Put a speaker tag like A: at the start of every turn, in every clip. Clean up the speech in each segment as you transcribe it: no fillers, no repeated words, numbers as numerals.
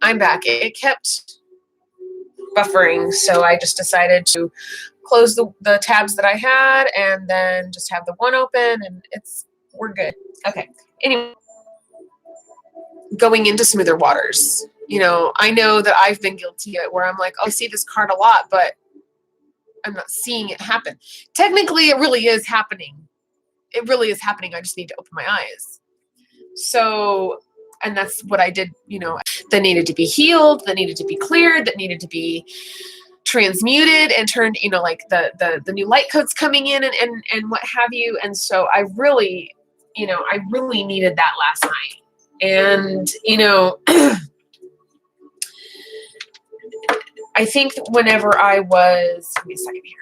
A: I'm back. It kept buffering, so I just decided to close the tabs that I had and then just have the one open, and we're good. Okay. Anyway, going into smoother waters. I know that I've been guilty of it where I'm like, oh, I see this card a lot, but I'm not seeing it happen. Technically, it really is happening. It really is happening. I just need to open my eyes. So, and that's what I did, that needed to be healed, that needed to be cleared, that needed to be transmuted and turned, like the new light codes coming in and what have you. And so I really needed that last night. And, I think whenever I was, give me a second here.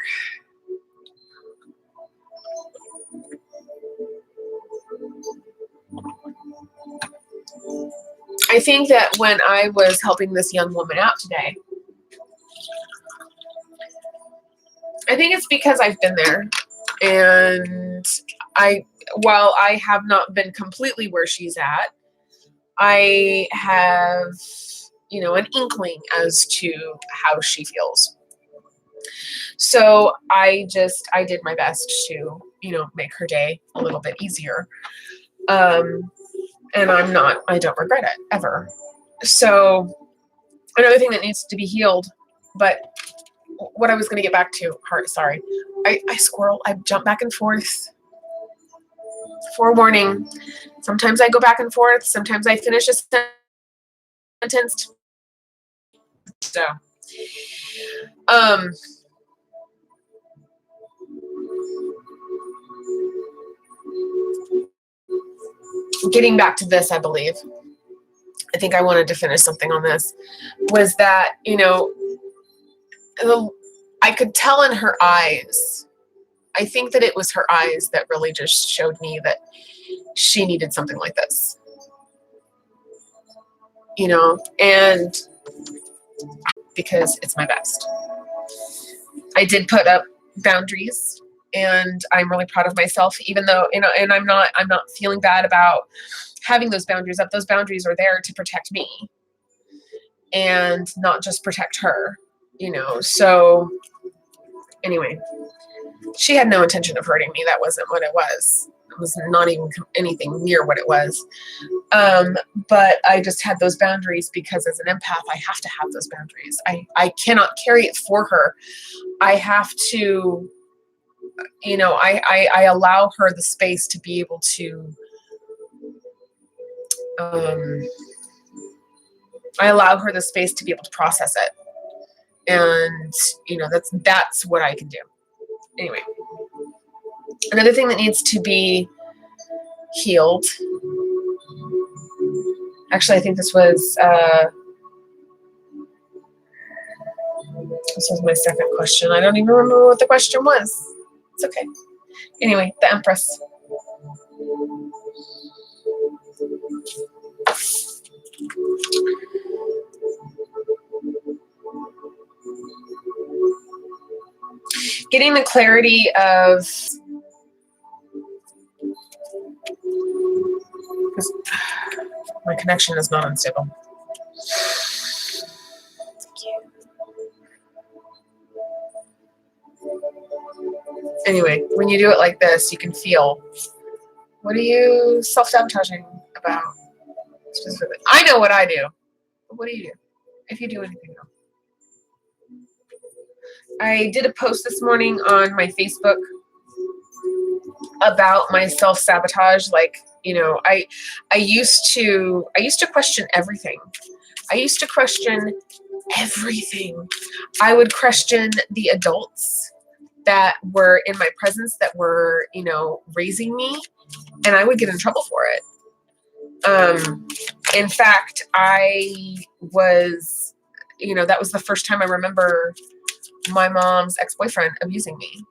A: I think that when I was helping this young woman out today, I think it's because I've been there, and while I have not been completely where she's at, I have, an inkling as to how she feels. So I did my best to, make her day a little bit easier. And I don't regret it ever. So another thing that needs to be healed, but what I was going to get back to, sorry, I squirrel, I jump back and forth. Forewarning. Sometimes I go back and forth. Sometimes I finish a sentence. So, getting back to this, I believe, I think I wanted to finish something on this, was that, I could tell in her eyes, I think that it was her eyes that really just showed me that she needed something like this, and because it's my best. I did put up boundaries, and I'm really proud of myself, even though, and I'm not feeling bad about having those boundaries up. Those boundaries are there to protect me and not just protect her, so anyway, she had no intention of hurting me. That wasn't what it was. It was not even anything near what it was. But I just had those boundaries because as an empath, I have to have those boundaries. I cannot carry it for her. I have to, I allow her the space to be able to, I allow her the space to be able to process it. And, that's what I can do. Anyway, another thing that needs to be healed. Actually, I think this was my second question. I don't even remember what the question was. It's okay. Anyway, the Empress. Getting the clarity of my connection is not unstable. Anyway, when you do it like this, you can feel, what are you self-sabotaging about specifically? I know what I do. But what do you do? If you do anything else. I did a post this morning on my Facebook about my self-sabotage. Like, I used to question everything. I used to question everything. I would question the adults that were in my presence that were, raising me, and I would get in trouble for it. In fact, I was, that was the first time I remember my mom's ex-boyfriend abusing me.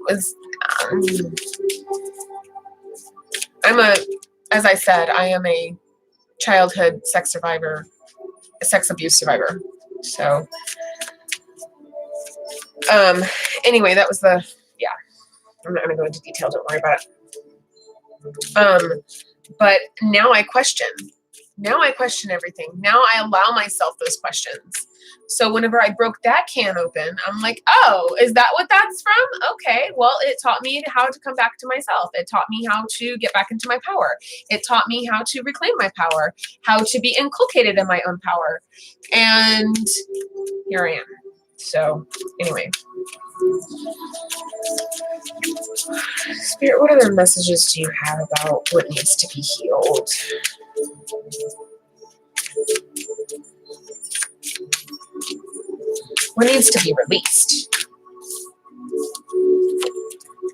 A: As I said, I am a childhood sex abuse survivor. So, anyway, that was I'm not going to go into detail. Don't worry about it. But now I question Now I question everything. Now I allow myself those questions. So whenever I broke that can open, I'm like, oh, is that what that's from? Okay, well, it taught me how to come back to myself. It taught me how to get back into my power. It taught me how to reclaim my power, how to be inculcated in my own power. And here I am. So anyway. Spirit, what other messages do you have about what needs to be healed? What needs to be released?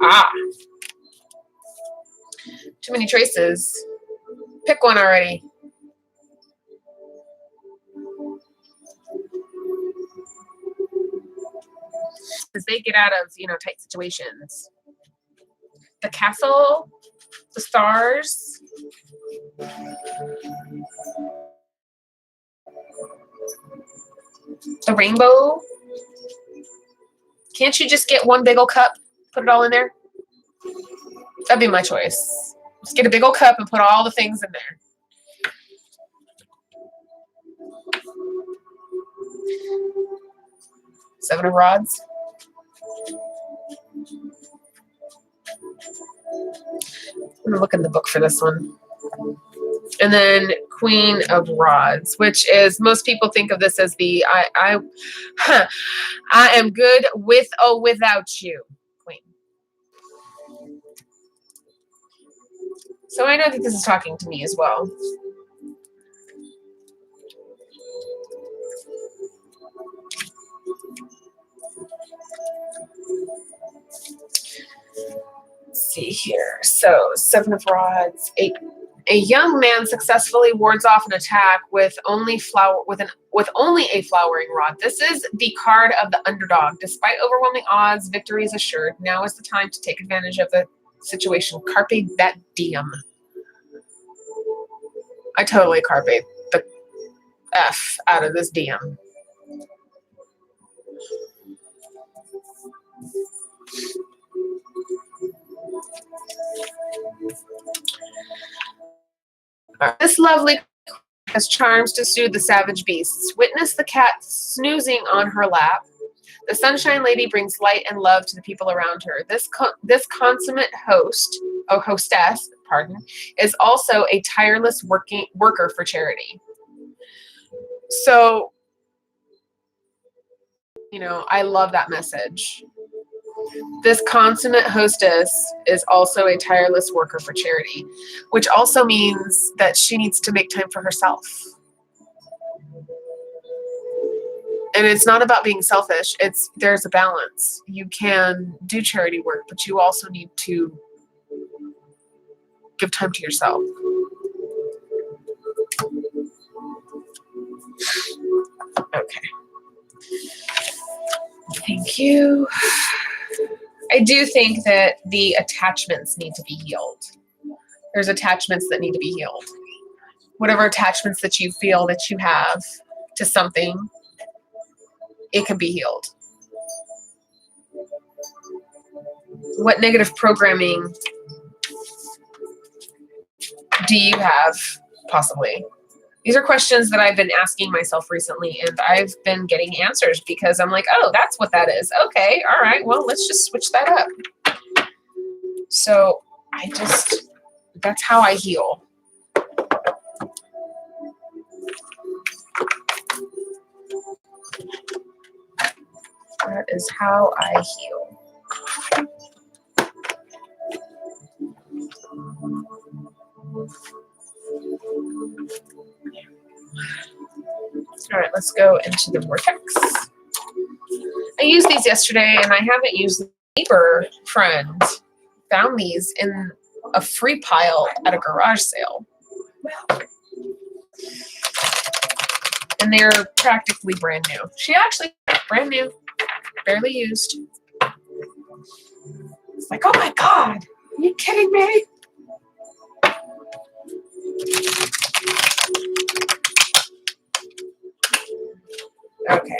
A: Ah, too many traces. Pick one already. As they get out of, tight situations. The castle, the stars. The rainbow. Can't you just get one big old cup, put it all in there? That'd be my choice. Just get a big old cup and put all the things in there. Seven of Rods. I'm going to look in the book for this one. And then Queen of Rods, which is, most people think of this as the I am good with or without you, Queen. So I know that this is talking to me as well. Let's see here. So Seven of Rods, a young man successfully wards off an attack with only a flowering rod. This is the card of the underdog. Despite overwhelming odds, victory is assured. Now is the time to take advantage of the situation. Carpe that diem. I totally carpe the F out of this diem. This lovely has charms to soothe the savage beasts. Witness the cat snoozing on her lap. The Sunshine Lady brings light and love to the people around her. This consummate hostess, is also a tireless worker for charity. So, I love that message. This consummate hostess is also a tireless worker for charity, which also means that she needs to make time for herself. And it's not about being selfish. There's a balance. You can do charity work, but you also need to give time to yourself. Okay. Thank you. I do think that the attachments need to be healed. There's attachments that need to be healed. Whatever attachments that you feel that you have to something, it can be healed. What negative programming do you have, possibly? These are questions that I've been asking myself recently, and I've been getting answers because I'm like, oh, that's what that is. Okay, all right, well, let's just switch that up. So that's how I heal. That is how I heal. All right, let's go into the vortex. I used these yesterday, and I haven't used them. Neighbor friend found these in a free pile at a garage sale. And they're practically brand new. She actually, brand new, barely used. It's like, oh my God, are you kidding me? Okay.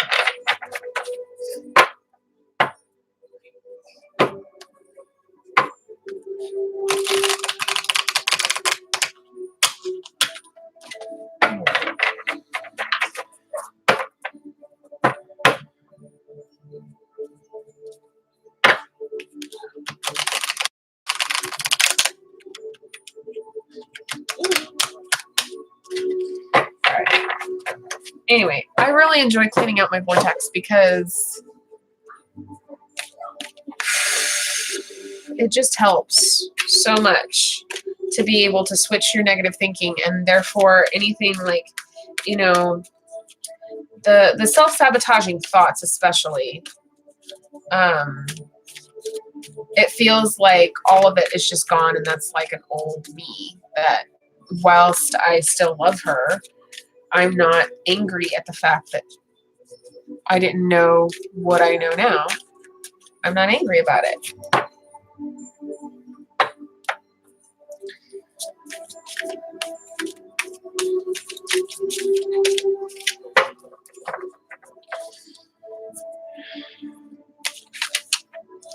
A: Anyway, I really enjoy cleaning out my vortex because it just helps so much to be able to switch your negative thinking, and therefore anything like, you know, the self-sabotaging thoughts especially, it feels like all of it is just gone, and that's like an old me that, whilst I still love her, I'm not angry at the fact that I didn't know what I know now. I'm not angry about it.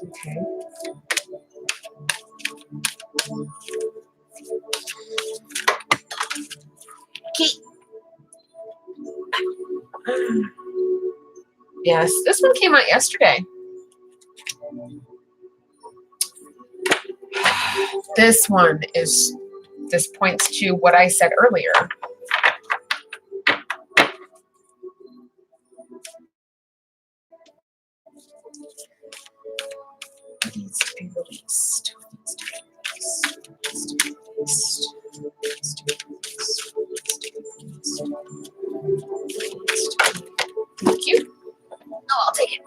A: Okay. Yes, this one came out yesterday. This points to what I said earlier. It needs to be released. Thank you. Oh, I'll take it.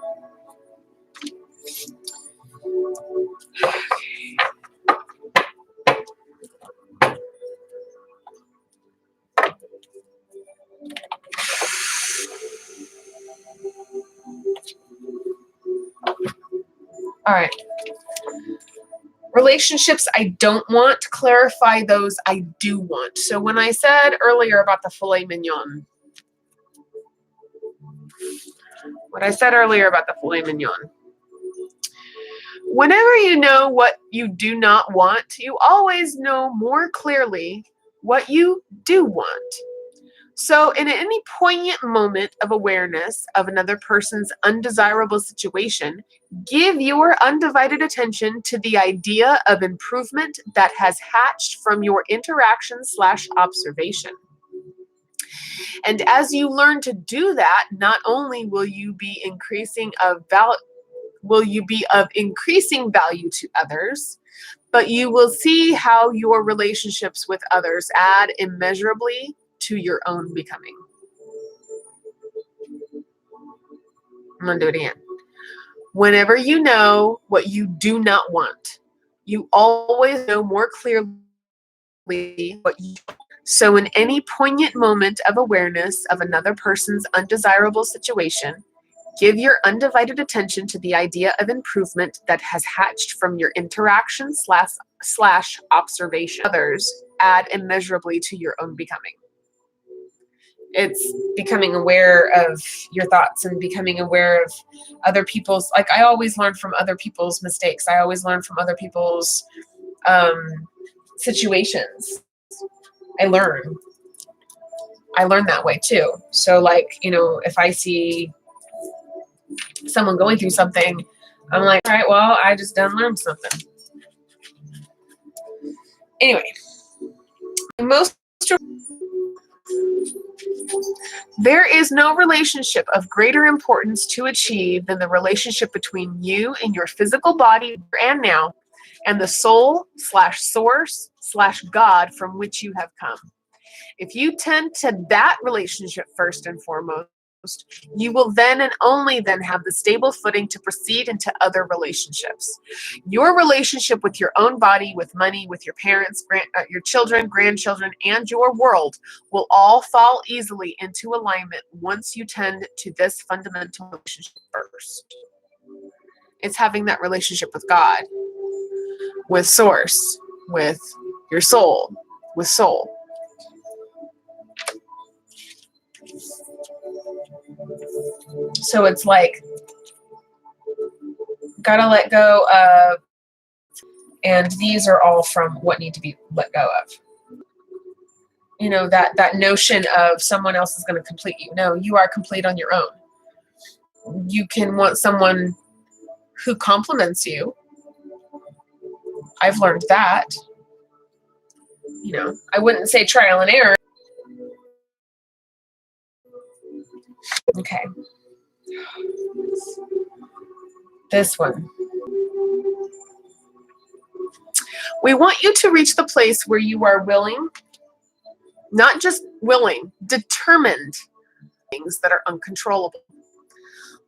A: All right. Relationships I don't want, clarify those I do want. So when I said earlier about the filet mignon, whenever you know what you do not want, you always know more clearly what you do want. So in any poignant moment of awareness of another person's undesirable situation, give your undivided attention to the idea of improvement that has hatched from your interaction/observation. And as you learn to do that, not only will you be of increasing value to others, but you will see how your relationships with others add immeasurably to your own becoming. I'm going to do it again. Whenever you know what you do not want, you always know more clearly what you want. So in any poignant moment of awareness of another person's undesirable situation, give your undivided attention to the idea of improvement that has hatched from your interaction slash observation. Others add immeasurably to your own becoming. It's becoming aware of your thoughts and becoming aware of other people's, like I always learn from other people's mistakes. I always learn from other people's situations. I learn that way too. So like, you know, if I see someone going through something, I'm like, all right, well, I just done learned something. Anyway, there is no relationship of greater importance to achieve than the relationship between you and your physical body and now, and the soul/source/God from which you have come. If you tend to that relationship first and foremost, you will then and only then have the stable footing to proceed into other relationships. Your relationship with your own body, with money, with your parents, your children, grandchildren, and your world will all fall easily into alignment once you tend to this fundamental relationship first. It's having that relationship with God, with Source, with your soul, with soul. So it's like, gotta let go of, and these are all from what need to be let go of. You know, that notion of someone else is going to complete you. No, you are complete on your own. You can want someone who compliments you. I've learned that. You know, I wouldn't say trial and error. Okay. This one. We want you to reach the place where you are willing, not just willing, determined things that are uncontrollable.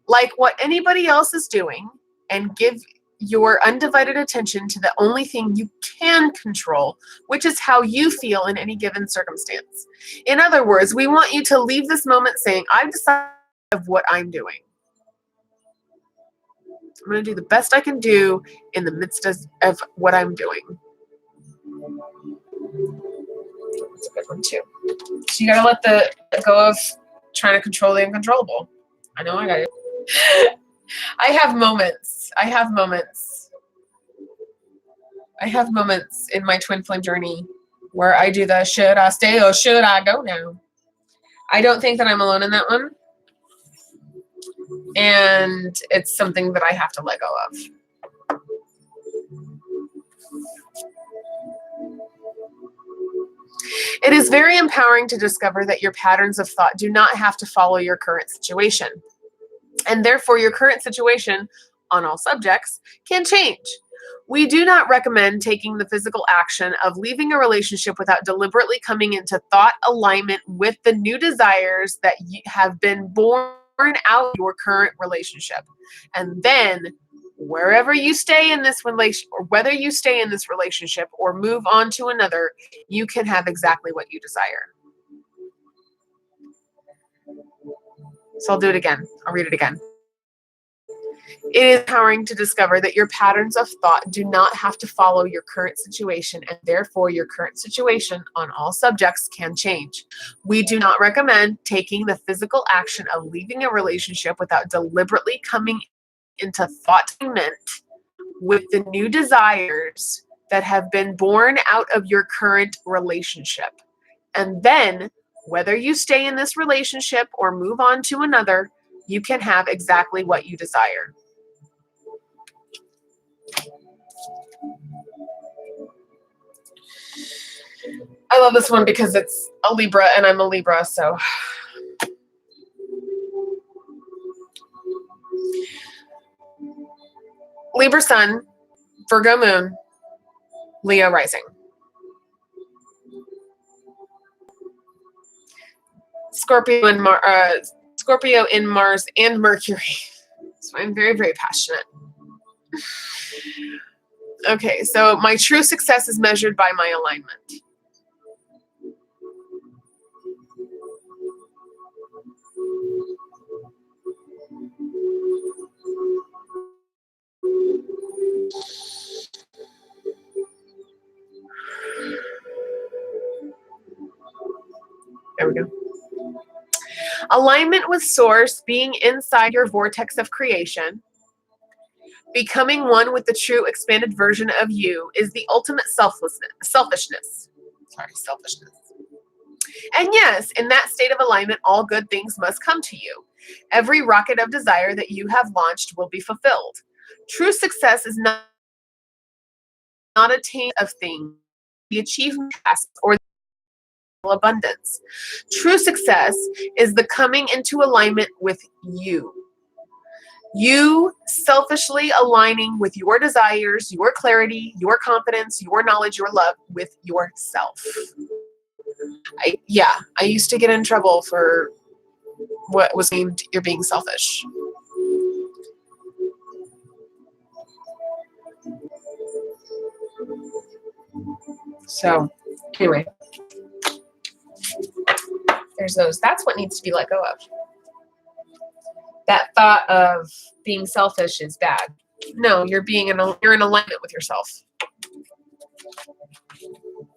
A: Like what anybody else is doing, and give your undivided attention to the only thing you can control, which is how you feel in any given circumstance. In other words, we want you to leave this moment saying, I've decided what I'm doing. I'm going to do the best I can do in the midst of what I'm doing. That's a good one too. So you got to let go of trying to control the uncontrollable. I know I got it. I have moments in my twin flame journey where I do the should I stay or should I go now? I don't think that I'm alone in that one. And it's something that I have to let go of. It is very empowering to discover that your patterns of thought do not have to follow your current situation. And therefore, your current situation on all subjects can change. We do not recommend taking the physical action of leaving a relationship without deliberately coming into thought alignment with the new desires that have been born out of your current relationship. And then, wherever you stay in this relationship, or whether you stay in this relationship or move on to another, you can have exactly what you desire. So I'll do it again. I'll read it again. It is empowering to discover that your patterns of thought do not have to follow your current situation, and therefore your current situation on all subjects can change. We do not recommend taking the physical action of leaving a relationship without deliberately coming into thought alignment with the new desires that have been born out of your current relationship. And then, whether you stay in this relationship or move on to another, you can have exactly what you desire. I love this one because it's a Libra and I'm a Libra, so. Libra Sun, Virgo Moon, Leo Rising. Scorpio in Mars and Mercury. So I'm very, very passionate. Okay, so my true success is measured by my alignment. There we go. Alignment with Source, being inside your vortex of creation, becoming one with the true expanded version of you, is the ultimate selfishness. And yes, in that state of alignment, all good things must come to you. Every rocket of desire that you have launched will be fulfilled. True success is not attainment of things, the achievement or abundance. True success is the coming into alignment with you. You selfishly aligning with your desires, your clarity, your confidence, your knowledge, your love with yourself. I used to get in trouble for what was named you're being selfish. So, anyway, there's those. That's what needs to be let go of. That thought of being selfish is bad. No, you're in alignment with yourself.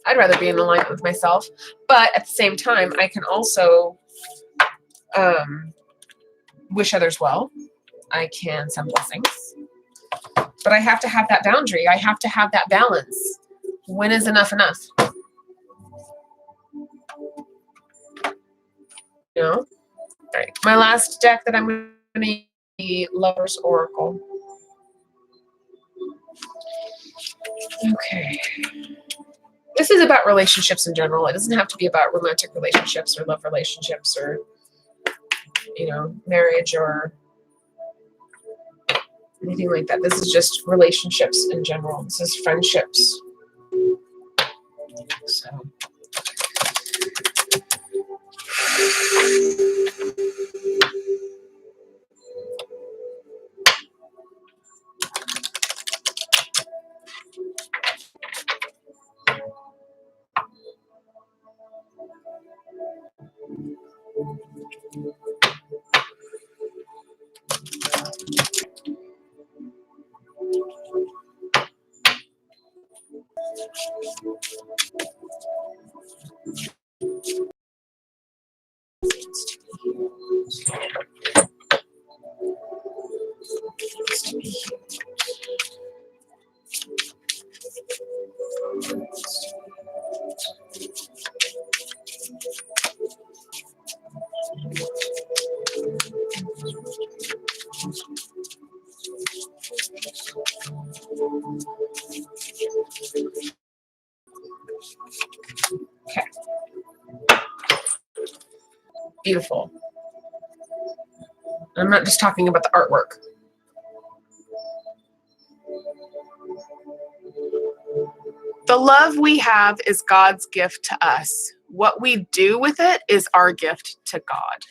A: I'd rather be in alignment with myself, but at the same time, I can also wish others well. I can send blessings, but I have to have that boundary. I have to have that balance. When is enough enough? You know? All right. My last deck that I'm going to be Lover's Oracle. Okay. This is about relationships in general. It doesn't have to be about romantic relationships or love relationships or marriage or anything like that. This is just relationships in general. This is friendships. So. Okay. Beautiful. I'm not just talking about the artwork. The love we have is God's gift to us. What we do with it is our gift to God.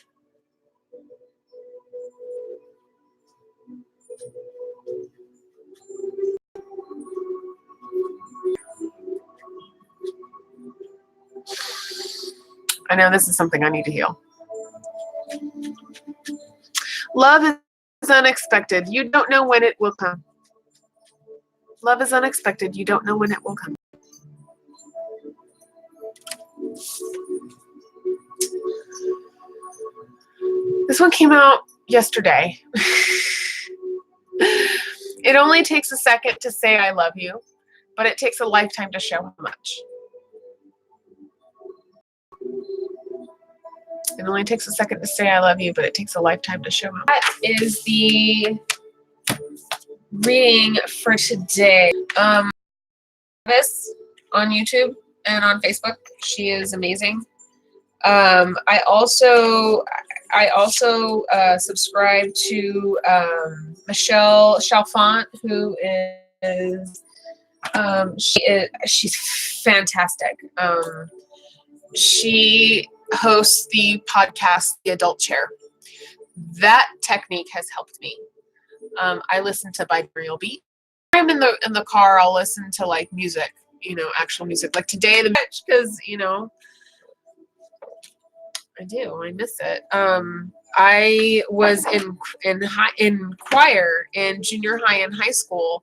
A: I know this is something I need to heal. Love is unexpected. You don't know when it will come. Love is unexpected. You don't know when it will come. This one came out yesterday. It only takes a second to say I love you, but it takes a lifetime to show how much. It only takes a second to say I love you, but it takes a lifetime to show how much. That is the reading for today. This on YouTube and on Facebook. She is amazing. I also subscribe to Michelle Chalfant, who is she's fantastic. She hosts the podcast The Adult Chair. That technique has helped me. I listen to binaural beat. I'm in the car, I'll listen to like music, actual music. Like today, because I miss it. I was in choir in junior high and high school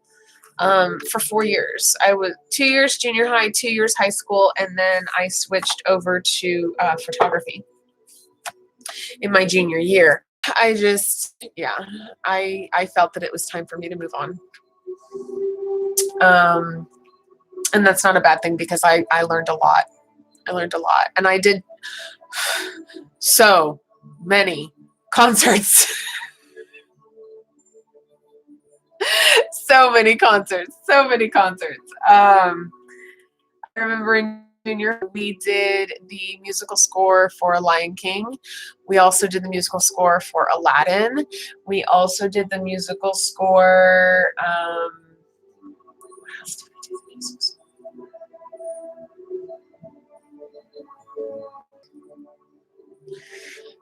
A: for 4 years. I was 2 years junior high, 2 years high school, and then I switched over to photography in my junior year. I felt that it was time for me to move on. And that's not a bad thing because I learned a lot. And I did so many concerts. So many concerts. I remember in junior, we did the musical score for Lion King. We also did the musical score for Aladdin. We also did the musical score. What else did we do the musical score?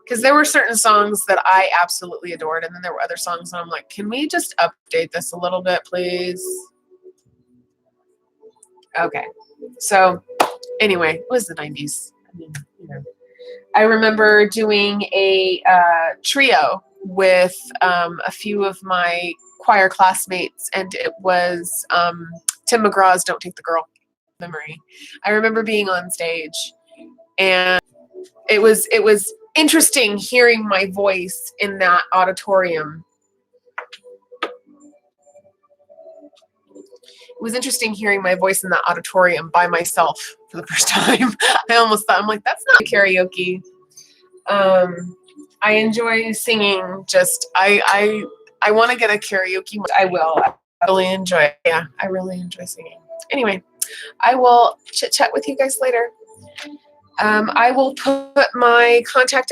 A: Because there were certain songs that I absolutely adored, and then there were other songs that I'm like, can we just update this a little bit, please? Okay. So anyway, it was the 90s. I remember doing a trio with a few of my choir classmates, and it was Tim McGraw's Don't Take the Girl Memory. I remember being on stage, and it was interesting hearing my voice in that auditorium. It was interesting hearing my voice in that auditorium by myself for the first time. I almost thought, I'm like, that's not karaoke. I enjoy singing. Just I want to get a karaoke. I will. I really enjoy it. Yeah, I really enjoy singing. Anyway, I will chit chat with you guys later. I will put my contact